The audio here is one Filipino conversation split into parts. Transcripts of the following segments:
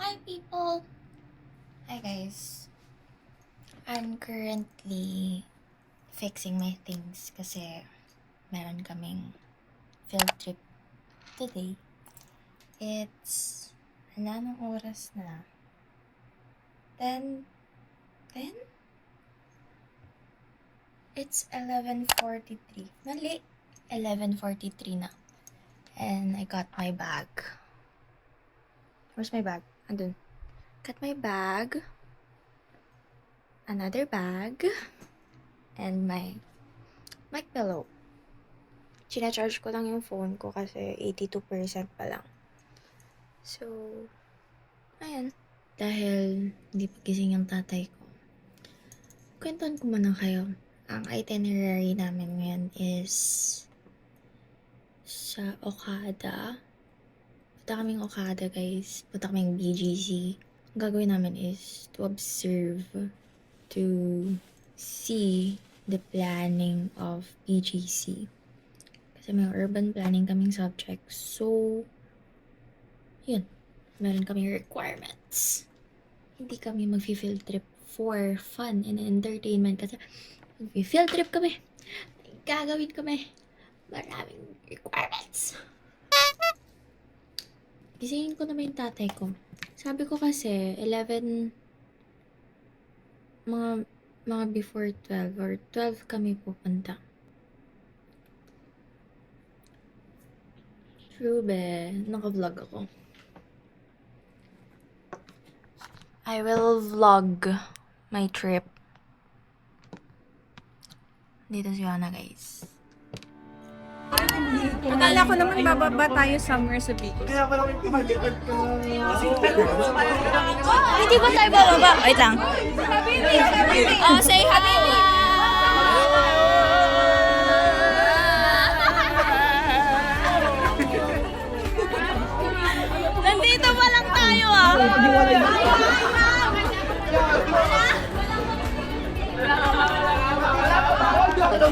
Hi people! Hi guys. I'm currently fixing my things kasi meron kaming field trip today. It's, anong oras na? 10? 10? It's 11:43. Mali. 11:43 na. And I got my bag. Where's my bag? Andun. Got my bag. Another bag. And my mic pillow. China-charge ko lang yung phone ko kasi 82% pa lang. So, ayan. Dahil hindi pa gising yung tatay ko. Kwentuhan ko muna kayo. Ang itinerary namin ngayon is sa Okada. Punta kaming Okada, guys. Punta kaming BGC. Ang gagawin namin is to observe, to see the planning of BGC. Kasi may urban planning kaming subjects. So, yun. Meron kaming requirements. Hindi kami mag-field trip for fun and entertainment. Kasi mag-field trip kami. Gagawin kami. Maraming requirements. Gisingin ko naman yung tatay ko. Sabi ko kasi, 11, mga before 12 or 12 kami pupunta. True be, naka-vlog ako. I will vlog my trip. Dito si Yana, guys. Akala ko naman bababa tayo somewhere sa beach. Hindi ba tayo bababa? Wait lang. Oh, say hi! Nandito pa lang tayo ah.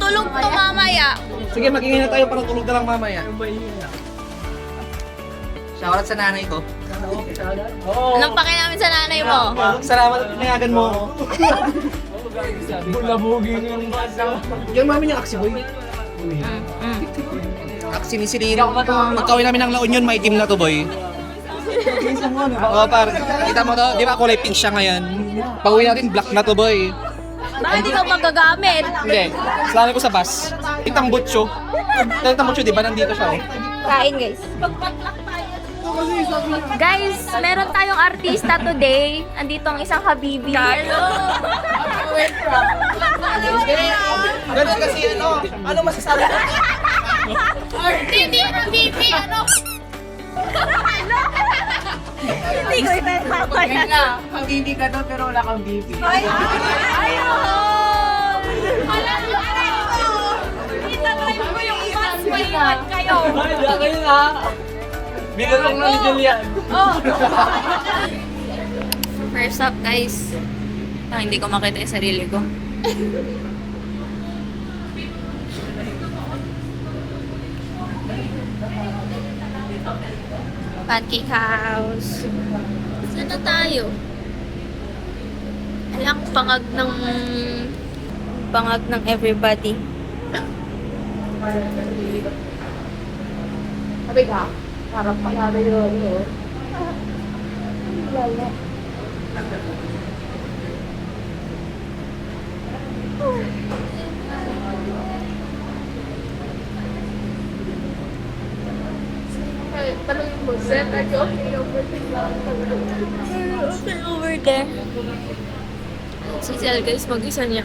Tulog to mamaya. Sige, magingin na tayo para tulog na lang mamaya. Shoutout sa nanay ko. Anong pake namin sa nanay mo? Salamat at pinayagan mo ako. Bulabugin yung bata. Yung mami niya, Aksi Boy. Aksi ni Siliri. Pagkawin namin ng La Union, may team na to, boy. Oo, par. Kita mo to, di ba kulay pink siya ngayon? Pag-uwi natin, black na to, boy. Bakit di mo magagamit? Hindi. Salamat ko sa bus. Itang butcho. Itang butcho, di ba? Nandito siya, oh. Kain, guys. Guys, meron tayong artista today. Andito ang isang Habibi. Carlo! Ganun kasi, ano masasabi ko? Hindi, Habibi, ano? Hindi ko ipapapaya. Ang hindi ka to pero wala kang BP. Ayun! Alam ko! Itatry ko yung mas maingat kayo. Kayo na. Binalong na ni Julian. Oh. First up, guys. Hindi ko makita yung sarili ko. Pancake House. Saan na tayo? Alang pangag ng everybody. Sabi ka? Harap pa namin yun. Lala. Tanongin mo, Seth, are you okay over there? Okay, over there. Si Sel, guys, mag-isa niya.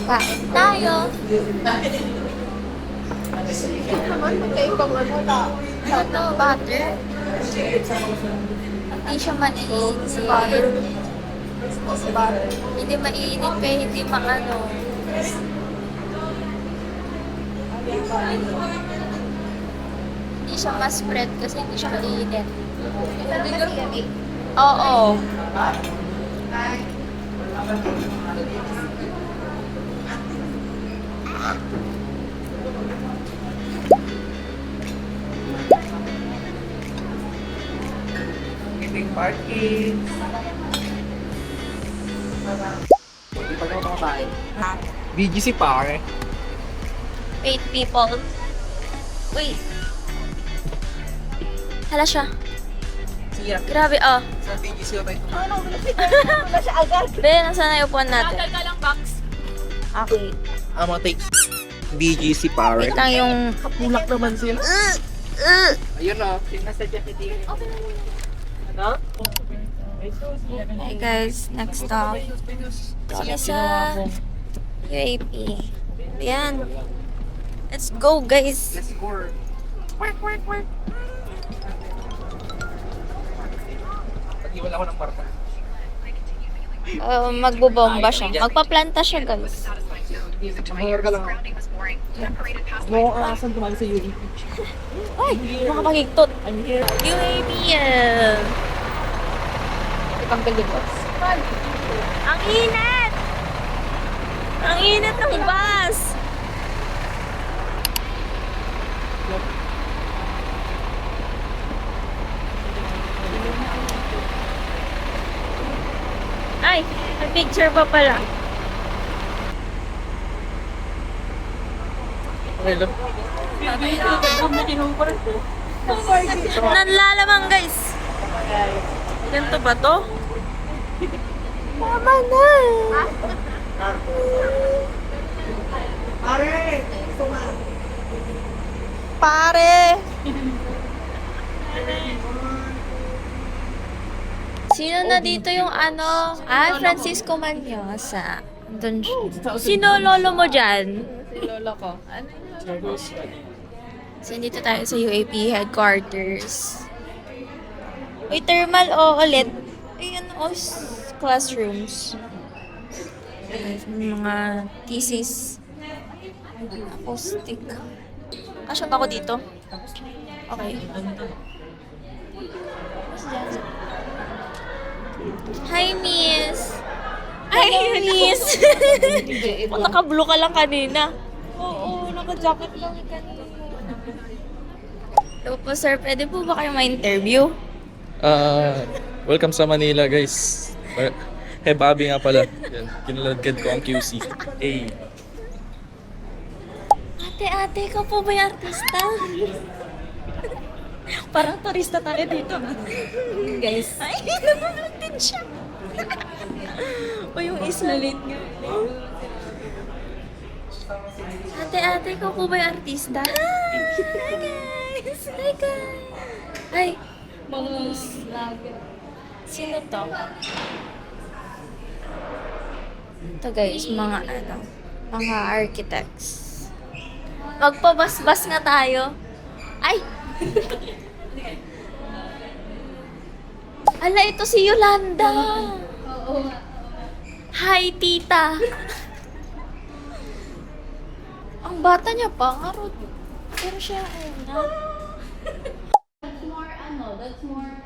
Kain tayo. Naman, magkaibang ano na. Ano, butter? Hindi siya mainit. Hindi mainit kaya hindi maano. Hindi siya ma-spread kasi hindi siya mainit. Oo. Parking. BGC pare. 8 people. Wait. Hala siya. Siya. Grabe, oh. Sa BGC o tayo. Ben, nasaan na yung upuan natin? Ka lang, Box. Okay. Mga takes. BGC pare. Wait lang yung... Kapulak naman sila. Ayun o. Nasa jacket yun. Ano? Hey guys, next stop. Sila sa UAP. Ayan. Let's go, guys. Let's go. Pag-iwala ako ng marka. Magbobomba siya. Magpaplanta siya, guys. Mahir ka lang. Mo asan tumali sa UAP. Ay, makapagigtot. UAP. Tanggal yung box. Ang init! Ang init ng bus! Ay, may picture pa pala. Okay lang. Nanlalamang, guys. Ganito ba to? Tama na. Pare! Sino na dito yung ano? Francisco Manyosa. Doon siya. Sino lolo mo dyan? Si Lola ko. Ano yun? So, dito tayo sa UAP headquarters. May thermal ulit. Ayun classrooms. May mga thesis. Acoustic. Kasya ba ako dito? Okay. Hi, Miss! Hi, Miss! Naka-blue ka lang kanina. Oo, naka-jacket lang kanina. Hello po, sir. Pwede po ba kayo ma-interview? Welcome sa Manila, guys. Hey, Bobby nga pala. Yan, kinaladkad ko ang QC. Hey. Ate, ikaw po ba yung artista? Parang turista tayo dito. Guys. Ay, nanonood din siya. O yung islalit nga. Ate, ikaw po ba yung artista? Hi, guys. Hi, guys. Ay, mga vlogger. Sino to? Ito guys, mga architects. Magpabasbas nga tayo. Ay! Ala, ito si Yolanda. Oo. Hi, tita. Ang bata niya pa, arot. Pero siya, na.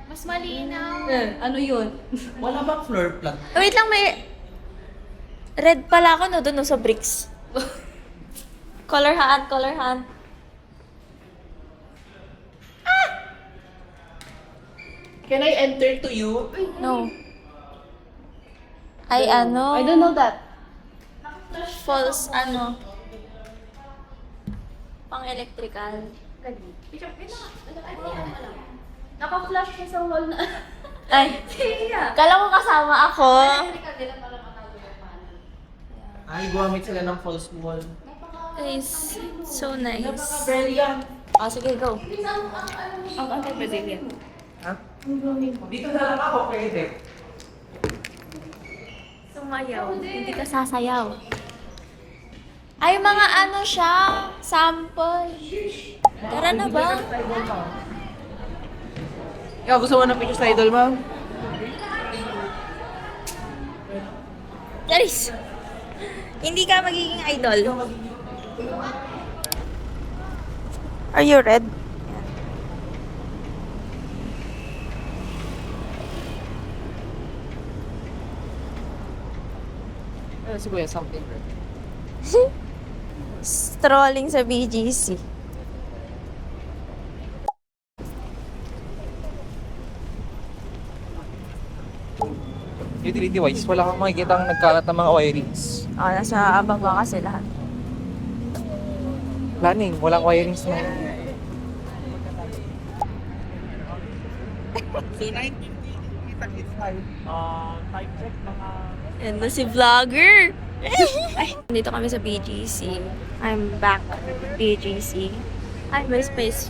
Mas malinaw. Ano yun? Wala bang floor plan? Wait lang, may... Red pala ako, no? Doon, no, sa bricks. Color hand. Can I enter to you? No. Ay, ano? I don't know that. False, ano? Pang-electrical. Naka-flash ka sa wall na. Ay, kala ko kasama ako. Ay, gumamit sila ng false wall. Guys, so nice. Brilliant. Ah, sige, go. Ang anti-Brazilian. Ha? Dito na lang ako, pwede. Sumayaw. Hindi ka sasayaw. Ay, mga ano siya. Sample. Tara na ba? Ikaw, gusto mo ng picture sa idol, ma'am? Charis! Hindi ka magiging idol. Are you red? Si Kuya, something. Strolling sa BGC. Utility-wise, wala kang makikita ang nagkalat ng mga wirings. Nasa baba kasi lahat. Planning, walang wirings na. So, 950 kita kits tayo. Time check mga... Yan na si vlogger! Ay, dito kami sa BGC. I'm back at BGC. Ay, may space.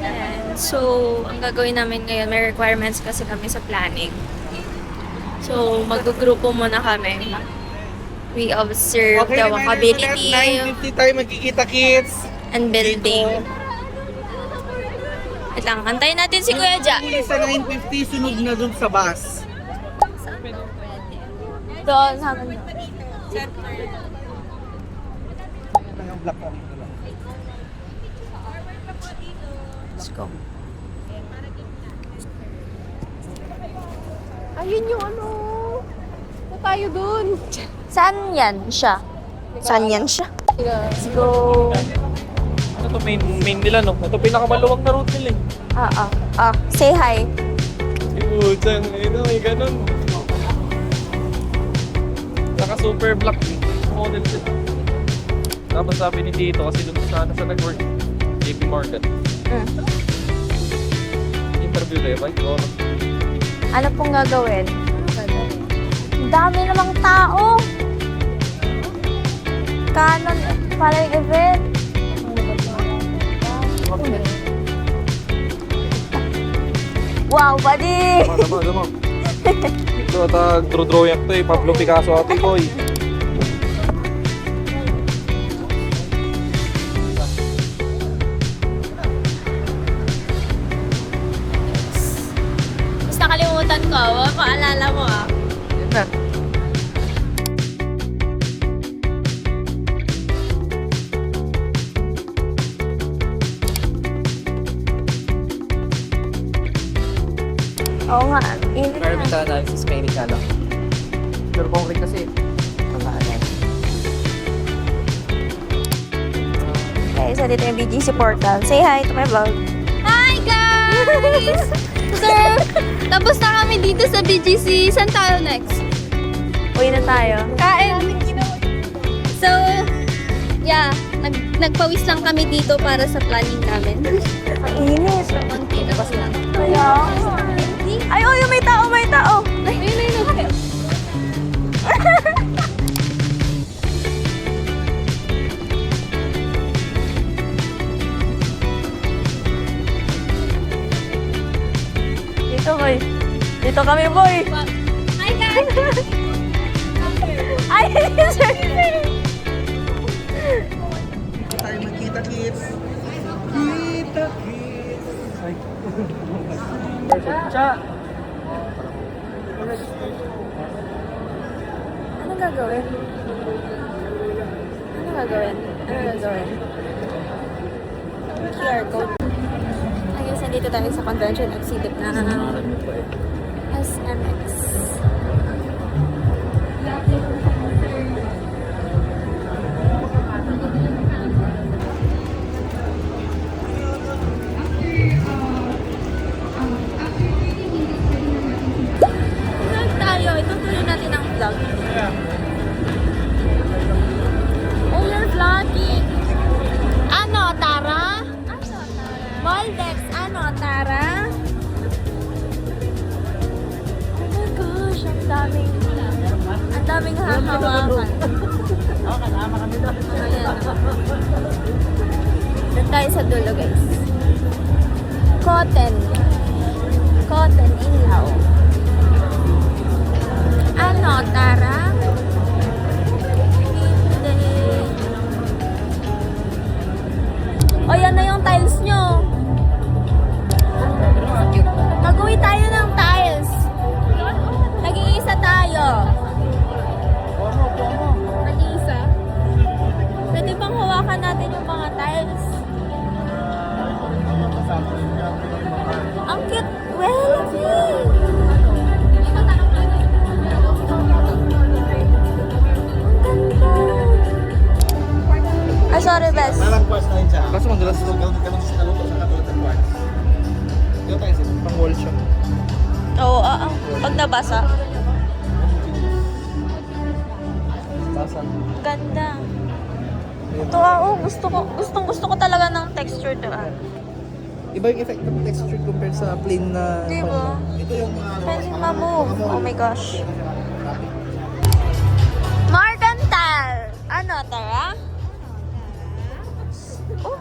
And so, ang gagawin namin ngayon, may requirements kasi kami sa planning. So, mag-grupo muna kami. We observe the walkability 950 tayo magkikita kits. and building. Wait lang, antayin natin si Kuya Ja. Huli sa 950, sunod na dun sa bus. Doon, hanggang Ang black na dito lang. Let's go. Ayun yung ano. Na tayo dun. Saan yan siya? Saan yan siya? Let's go. Ano to main nila no? Ito pinakamaluwag na route nila eh. Say hi. Putang ina, may ganun. Saka super black model din. Tapos sabi ni Tito kasi doon sa nag-work, JP Morgan. Interview tayo ba? Or Ano pong gagawin? Ang dami namang tao. Canon para yung event. Wow, buddy! Tama. Ito ata draw yan to eh. Pablo Picasso ate boy. Mas nakalimutan ko. Paalala mo ah. Oo nga. Environmental analysis, mainit ka lang. Pero concrete kasi. Okay, so dito yung BGC portal. Say hi to my vlog. Hi guys! So, tapos na kami dito sa BGC. Saan tayo next? Uwi na tayo. Kain. So, yeah. Nagpawis lang kami dito para sa planning namin. Ang init. Konti na basta lang. Kaya. Ay, oh, yung may tao, may tao. Ay, ayun. Dito, boy. Dito kami, boy. Hi guys! Ay, sir. Tayo magkita kits. Kita kits. Ay. Cha. Anong gagawin? Anong gagawin? Anong gagawin? QR code. I guess nandito tayo sa convention exhibit na SMX. Vlog tayo. Itutuloy natin ang vlog. Oh, you're vlogging. Ano, Tara? Moldex, ano, Tara? Oh my gosh, ang daming hahawakan. Oo, kasama kami doon. Ayan. Doon tayo sa dulo, guys. Cotton. Cotton ilaw. Ano, Tara? Hindi. O, yan na yung tiles nyo. Mag-uwi tayo ng tiles. Nag-iisa tayo. Nag-iisa. Pwede bang hawakan natin yung mga tiles? Ang cute. Well, sorry, best. Kaso madulas ito. Ganun sa kaluto sa katulad ng mabasa. Basa. Ganda. Ito gusto ko talaga ng texture to. Iba yung effect ng texture compared sa plain na... Di ba? Ito yung... Pwede ma-move. Oh my gosh. Morgantal! Ano, Tara? Oh,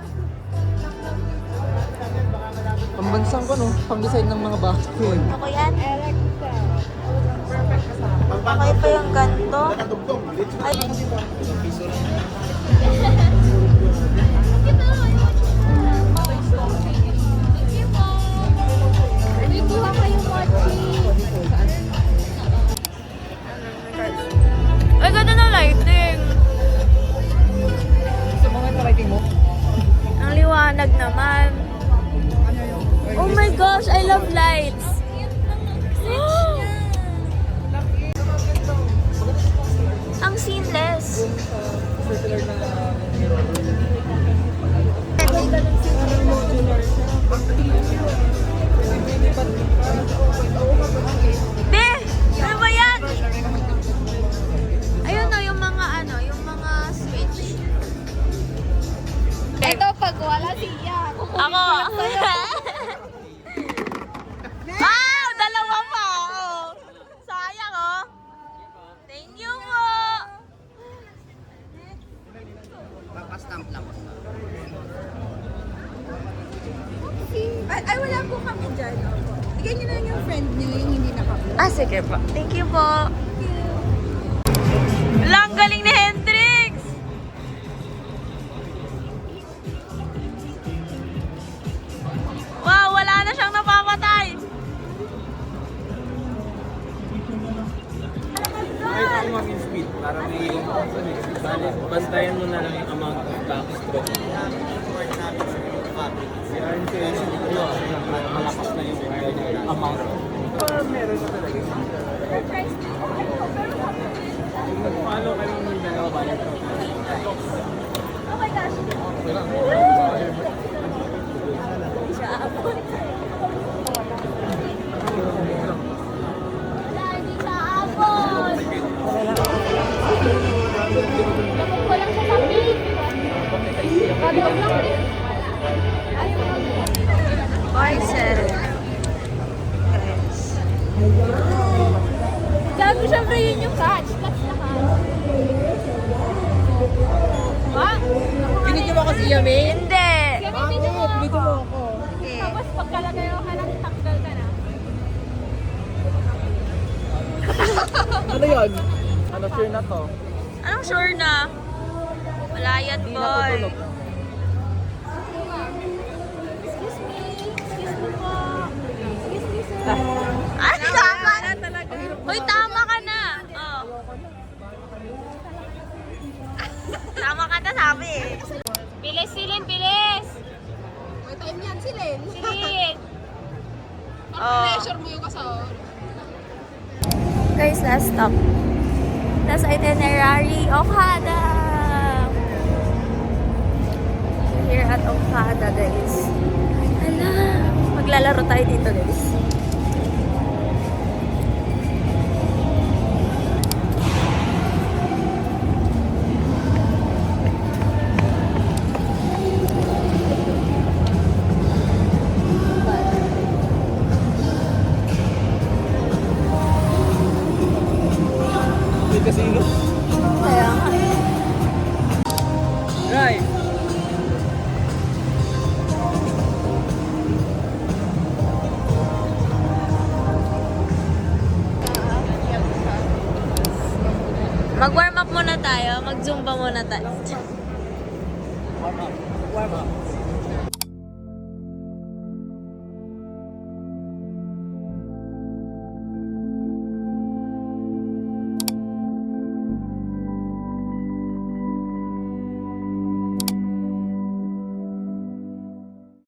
Pambansang ko, no? Pang-design ng mga bata ko yun. ako yan. Okay pa yung ganito. Ay. Ay, ganda ng lighting. Sa mga lighting mo? Ang liwanag naman. Oh my gosh, I love lights. Ang seamless. Circular na... Be! Ano ba yan? Ayun o, yung mga switch. Ito, pag wala siya. Ako. Wow! Dalawa pa! Oh. Sayang oh. Thank you po. Papastamp lang. Ay, wala po kami dyan. Bigyan niyo na lang yung friend niyo, yung hindi nakapload. Ah, sige po. Thank you po. Lang galing ni Hendrix! Wow, wala na siyang napapatay. Kahit kung maging speed, para may bantayan mo na lang yung amount of backstroke. Yan malakas na yung amount. Meron na talaga. Follow kayo ng dalawa balik. Oh my gosh. Parcel. Guys. Gago, syempre yun yung catch. Catch na catch. Ba? Binigyan mo kasi Yami? Hindi. Kaya may video mo ako. Okay. Tapos pagkalagayo ka lang, takgal ka na. Ano yun? Ano sure na to? Anong sure na? Wala yan, boy. Ay, tama na talaga. Hoy, tama ka na. Oh. Tama ka na, sabi eh. Bilis, Silin, bilis! May time yan, Silin. Silin! Oh. Pressure mo yung kasama. Guys, last stop. Last itinerary, Okada. Here at Okada, guys. Hala, maglalaro tayo dito, guys. May casino. Kaya nga. Right! Mag-warm up muna tayo. Mag-zumba muna tayo. Warm up.